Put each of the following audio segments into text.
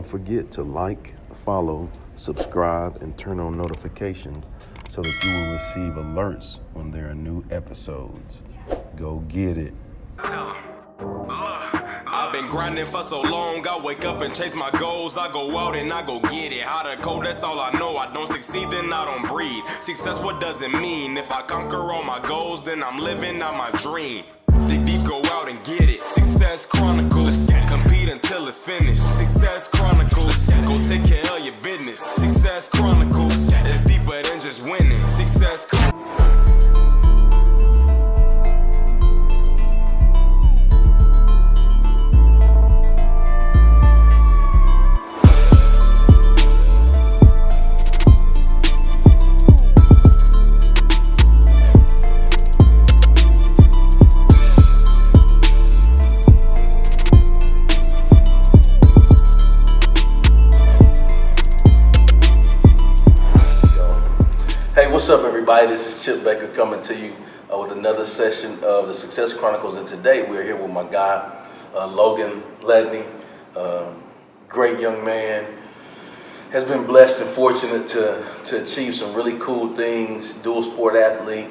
Don't forget to like, follow, subscribe, and turn on notifications so that you will receive alerts when there are new episodes. Go get it. I've been grinding for so long, I wake up and chase my goals. I go out and I go get it. Hot or cold, that's all I know. I don't succeed, then I don't breathe. Success, what does it mean? If I conquer all my goals, then I'm living out my dream. Dig deep, go out and get it. Success Chronicles, compete until it's finished. Success Chronicles, go take care of your business. Success Chronicles, it's deeper than just winning. Success Chronicles. What's up, everybody? This is Chip Baker coming to you with another session of the Success Chronicles, and today we're here with my guy, Logan Letney. Great young man, has been blessed and fortunate to achieve some really cool things, dual sport athlete.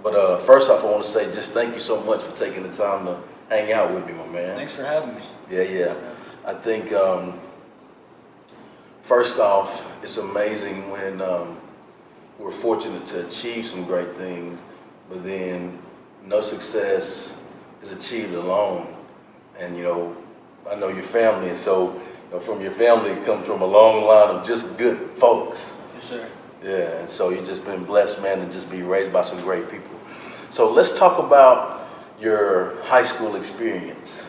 But first off, I want to say just thank you so much for taking the time to hang out with me, my man. Thanks for having me. Yeah. I think first off, it's amazing when we're fortunate to achieve some great things, but then no success is achieved alone. And I know your family, and so from your family it comes from a long line of just good folks. Yes, sir. Yeah, and so you've just been blessed, man, to just be raised by some great people. So let's talk about your high school experience.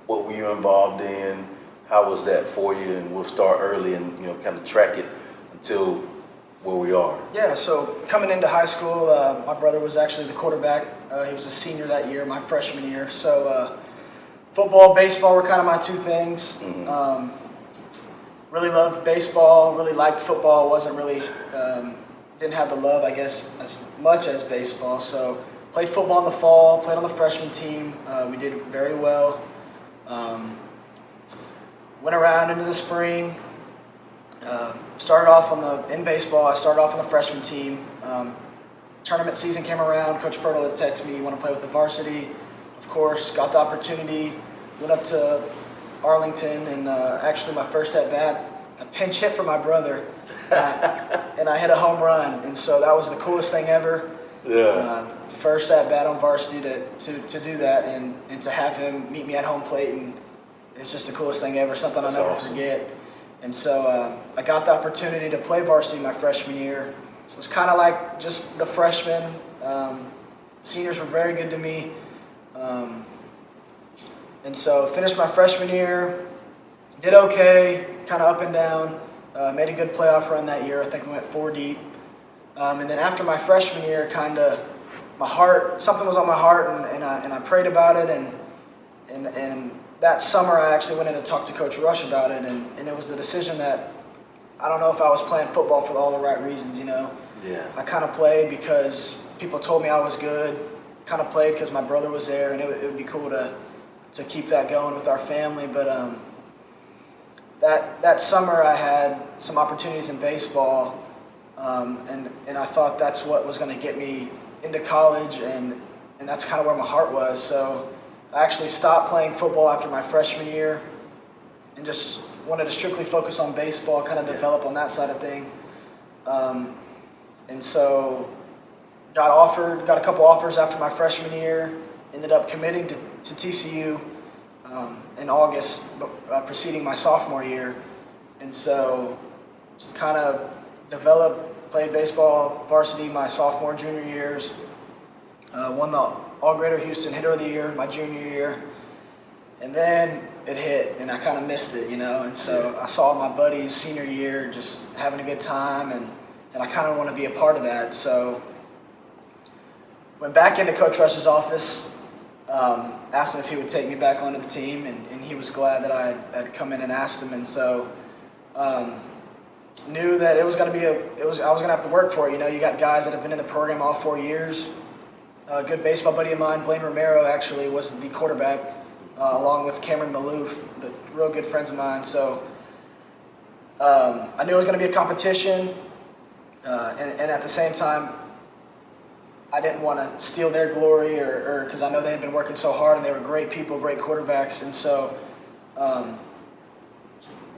What were you involved in? How was that for you? And we'll start early and kind of track it until where we are. Yeah, so coming into high school, my brother was actually the quarterback. He was a senior that year, my freshman year. So football, baseball were kind of my two things. Mm-hmm. Really loved baseball, really liked football. Wasn't really, didn't have the love, I guess, as much as baseball. So played football in the fall, played on the freshman team. We did very well. Went around into the spring. Started off in baseball. I started off on the freshman team. Tournament season came around. Coach Pirtle had texted me, "You want to play with the varsity?" Of course, got the opportunity. Went up to Arlington, and actually my first at bat, I pinch hit for my brother, and I hit a home run. And so that was the coolest thing ever. Yeah. First at bat on varsity to do that, and to have him meet me at home plate, and it's just the coolest thing ever. Something That's I'll never awesome. forget. And so I got the opportunity to play varsity my freshman year. It was kind of like just the freshmen. Seniors were very good to me. And so finished my freshman year, did okay, kind of up and down. Made a good playoff run that year. I think we went 4 deep. And then after my freshman year, kind of something was on my heart, and I prayed about it, and that summer, I actually went in to talk to Coach Rush about it, and it was the decision that I don't know if I was playing football for all the right reasons, Yeah. I kind of played because people told me I was good, kind of played because my brother was there, and it would be cool to keep that going with our family. But that summer, I had some opportunities in baseball, and I thought that's what was going to get me into college, and that's kind of where my heart was. So I actually stopped playing football after my freshman year and just wanted to strictly focus on baseball, kind of develop on that side of thing. And so got a couple offers after my freshman year, ended up committing to TCU in August, preceding my sophomore year. And so kind of played baseball varsity my sophomore, junior years, won the All Greater Houston Hitter of the Year my junior year, and then it hit, and I kind of missed it, and so I saw my buddies senior year just having a good time, and I kind of want to be a part of that. So went back into Coach Rush's office, asked him if he would take me back onto the team, and he was glad that I had come in and asked him, and so knew that it was going to be I was going to have to work for it. You got guys that have been in the program all 4 years. A good baseball buddy of mine, Blaine Romero, actually was the quarterback, along with Cameron Maloof, the real good friends of mine. So I knew it was going to be a competition, and at the same time, I didn't want to steal their glory, or because I know they had been working so hard and they were great people, great quarterbacks, and so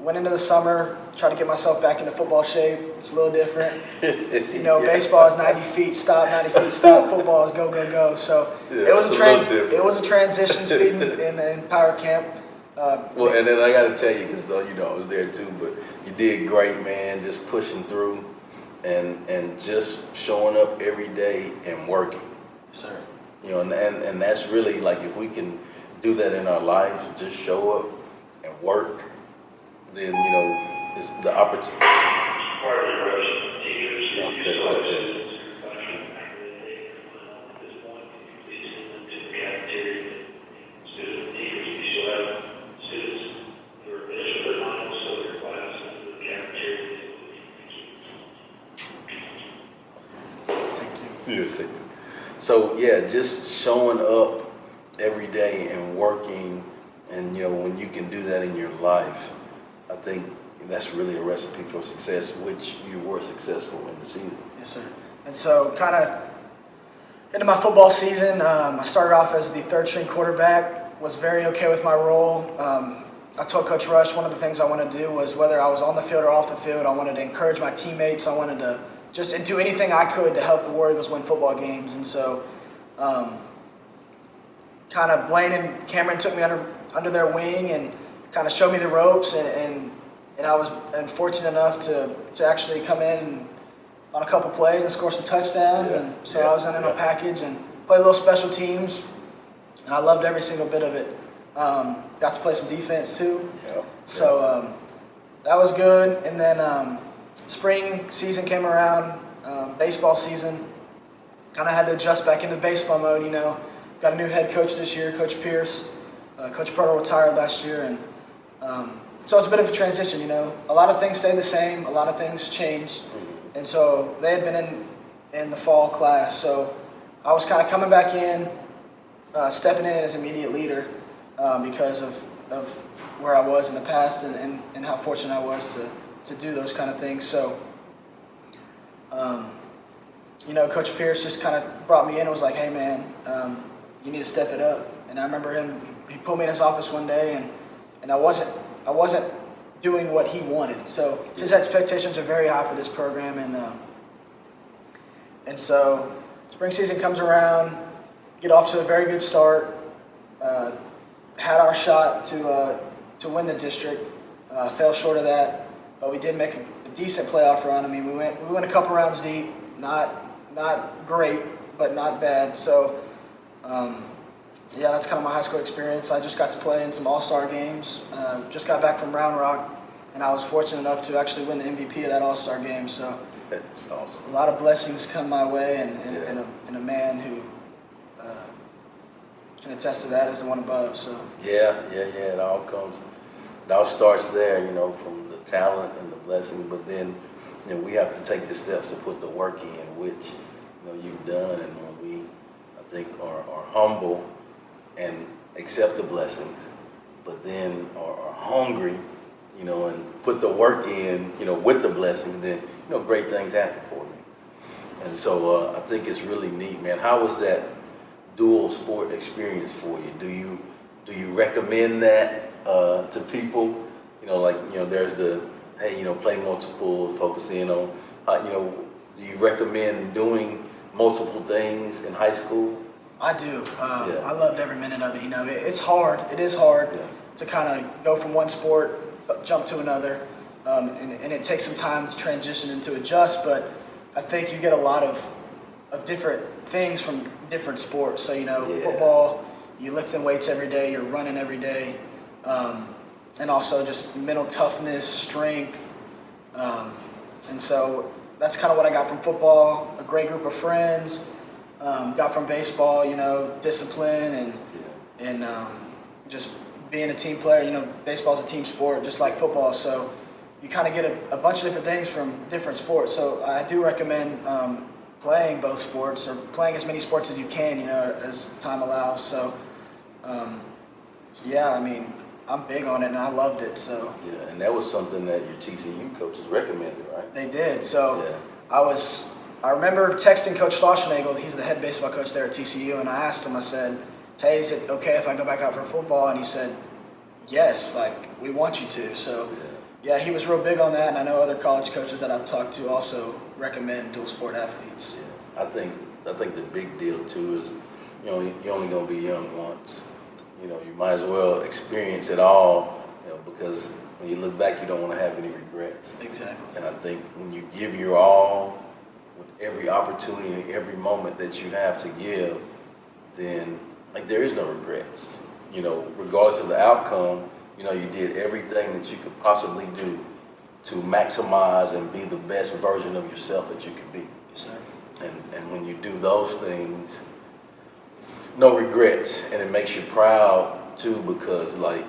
went into the summer, tried to get myself back into football shape. It's a little different. Baseball is 90 feet, stop, 90 feet, stop. Football is go, go, go. So it was a transition speed in power camp. Well, and then I got to tell you, because I was there too, but you did great, man, just pushing through and just showing up every day and working. Sir. And that's really, like, if we can do that in our lives, just show up and work, then, it's the opportunity. Okay. Take two. So yeah, just showing up every day and working, and when you can do that in your life, I think that's really a recipe for success, which you were successful in the season. Yes, sir. And so kind of into my football season, I started off as the third string quarterback, was very okay with my role. I told Coach Rush one of the things I wanted to do was, whether I was on the field or off the field, I wanted to encourage my teammates. I wanted to just do anything I could to help the War Eagles win football games. And so kind of Blaine and Cameron took me under their wing and kind of showed me the ropes, and I was fortunate enough to actually come in on a couple plays and score some touchdowns. I was in a package and played a little special teams, and I loved every single bit of it. Got to play some defense too. So that was good. And then spring season came around, baseball season, kind of had to adjust back into baseball mode. Got a new head coach this year, Coach Pierce. Coach Purtle retired last year, and so it's a bit of a transition. A lot of things stay the same, a lot of things changed, and so they had been in the fall class. So I was kind of coming back in, stepping in as immediate leader because of where I was in the past and how fortunate I was to do those kind of things. So, Coach Pierce just kind of brought me in and was like, "Hey, man, you need to step it up." And I remember he pulled me in his office one day, and I wasn't doing what he wanted. So his expectations are very high for this program, and so spring season comes around, get off to a very good start, had our shot to win the district, fell short of that, but we did make a decent playoff run. I mean, we went a couple rounds deep, not great, but not bad. So, that's kind of my high school experience. I just got to play in some all-star games. Just got back from Round Rock, and I was fortunate enough to actually win the MVP of that all-star game. So that's awesome. A lot of blessings come my way, and a man who can attest to that is the one above. So it all starts there, from the talent and the blessing, but then we have to take the steps to put the work in, which you've done. And when we, I think, are humble and accept the blessings, but then are hungry, and put the work in, with the blessings, then great things happen for you. And so I think it's really neat, man. How was that dual sport experience for you? Do you recommend that to people? There's the, hey, play multiple, focus in on, do you recommend doing multiple things in high school? I do. I loved every minute of it. It's hard. It is hard to kind of go from one sport, jump to another, and it takes some time to transition and to adjust. But I think you get a lot of different things from different sports. So football, you're lifting weights every day, you're running every day, and also just mental toughness, strength, and so that's kind of what I got from football. A great group of friends. Got from baseball, discipline and just being a team player. Baseball's a team sport, just like football. So you kind of get a bunch of different things from different sports. So I do recommend playing both sports, or playing as many sports as you can, as time allows. So, I'm big on it, and I loved it. So Yeah, and that was something that your TCU coaches recommended, right? they did. So Yeah. I remember texting Coach Schlossnagel. He's the head baseball coach there at TCU, and I asked him. I said, "Hey, is it okay if I go back out for football?" And he said, "Yes, like we want you to." So yeah, he was real big on that, and I know other college coaches that I've talked to also recommend dual sport athletes. Yeah. I think the big deal too is, you're only gonna be young once. You might as well experience it all, because when you look back, you don't want to have any regrets. Exactly. And I think when you give your all with every opportunity, every moment that you have to give, then like there is no regrets. Regardless of the outcome, you did everything that you could possibly do to maximize and be the best version of yourself that you could be. Yes, sir. And when you do those things, no regrets, and it makes you proud too, because I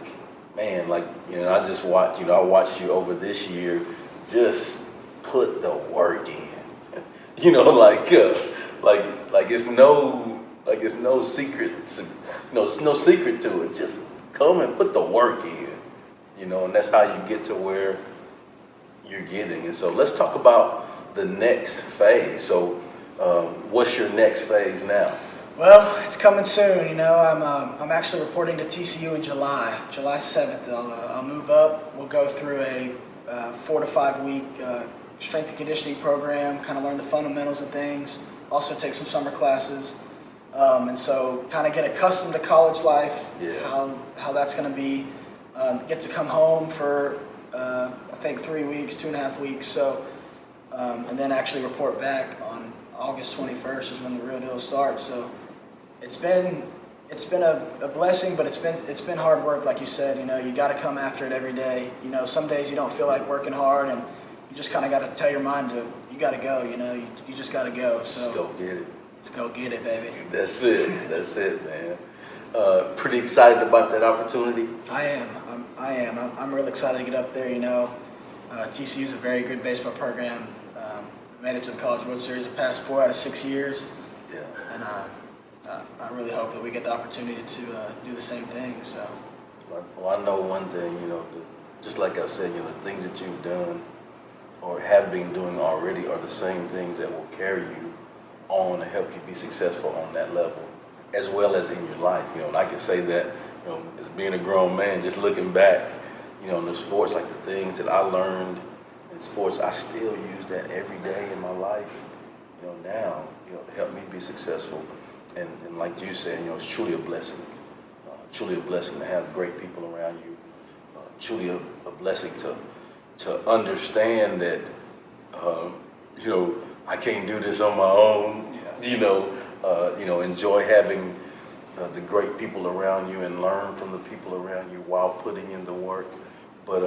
just watched, I watched you over this year just put the work in. It's no secret, it's no secret to it. Just come and put the work in, and that's how you get to where you're getting. And so let's talk about the next phase. So what's your next phase now? Well, it's coming soon. I'm actually reporting to TCU in July 7th. I'll move up. We'll go through a 4 to 5 week strength and conditioning program, kind of learn the fundamentals of things, also take some summer classes. And so kind of get accustomed to college life, how that's going to be. Get to come home for, I think, 3 weeks, 2.5 weeks. So, and then actually report back on August 21st is when the real deal starts. So it's been a blessing, but it's been hard work, like you said. You got to come after it every day. Some days you don't feel like working hard, and you just kind of got to tell your mind you got to go. You just got to go. So let's go get it. Let's go get it, baby. That's it, man. Pretty excited about that opportunity. I am. I'm real excited to get up there. TCU is a very good baseball program. Made it to the College World Series the past 4 out of 6 years. Yeah. And I really hope that we get the opportunity to do the same thing. So. Well, I know one thing. Just like I said, the things that you've done or have been doing already are the same things that will carry you on to help you be successful on that level, as well as in your life. And I can say that, as being a grown man, just looking back, in the sports, like the things that I learned in sports, I still use that every day in my life, now, to help me be successful. And like you said, it's truly a blessing. Truly a blessing to have great people around you. Truly a blessing to understand that, I can't do this on my own. Yeah. Enjoy having the great people around you and learn from the people around you while putting in the work. But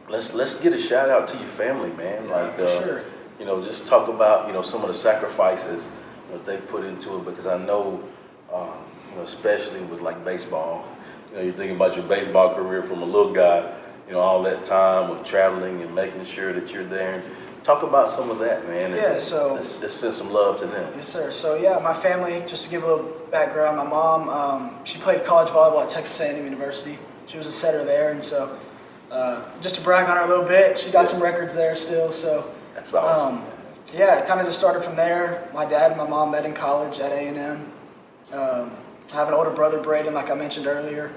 let's get a shout out to your family, man. Yeah, for sure. Just talk about some of the sacrifices that they put into it, because I know, especially with like baseball, you're thinking about your baseball career from a little guy, all that time of traveling and making sure that you're there. Talk about some of that, man. Yeah, so let's send some love to them. Yes, sir. So yeah, my family, just to give a little background, my mom, she played college volleyball at Texas A&M University. She was a setter there, and so just to brag on her a little bit, she got some records there still. So that's awesome. Yeah, it kind of just started from there. My dad and my mom met in college at A&M. I have an older brother, Braden, like I mentioned earlier.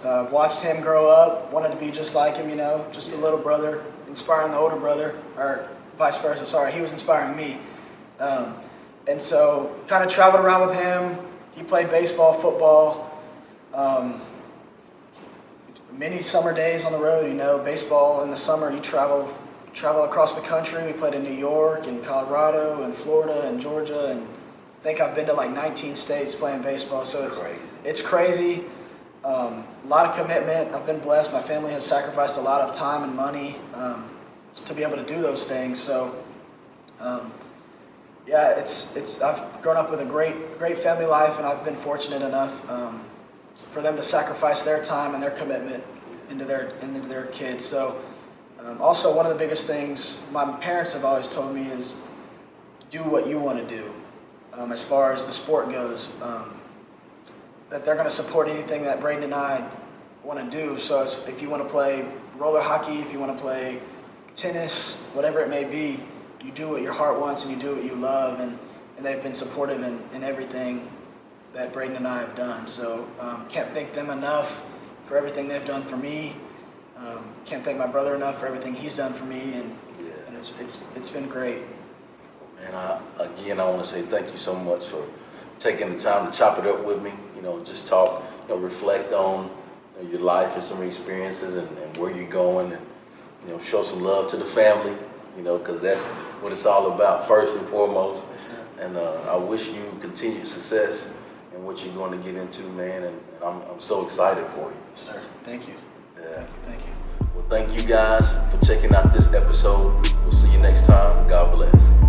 Watched him grow up, wanted to be just like him, just a little brother, inspiring the older brother, or vice versa, sorry, he was inspiring me. And so kind of traveled around with him. He played baseball, football, many summer days on the road. Baseball in the summer, you travel across the country. We played in New York and Colorado and Florida and Georgia, and I think I've been to like 19 states playing baseball, so it's crazy. A lot of commitment. I've been blessed. My family has sacrificed a lot of time and money to be able to do those things. So, I've grown up with a great family life, and I've been fortunate enough for them to sacrifice their time and their commitment into their kids. So, also one of the biggest things my parents have always told me is do what you want to do. As far as the sport goes, that they're going to support anything that Braden and I want to do. So if you want to play roller hockey, if you want to play tennis, whatever it may be, you do what your heart wants and you do what you love. And they've been supportive in everything that Braden and I have done. So can't thank them enough for everything they've done for me. Can't thank my brother enough for everything he's done for me, and it's been great. Man, I want to say thank you so much for taking the time to chop it up with me. Just talk, reflect on your life and some experiences and where you're going, and show some love to the family. Because that's what it's all about first and foremost. Yes, and I wish you continued success in what you're going to get into, man. And I'm so excited for you. Sir, thank you. Yeah. Thank you. Well, thank you guys for checking out this episode. We'll see you next time. God bless.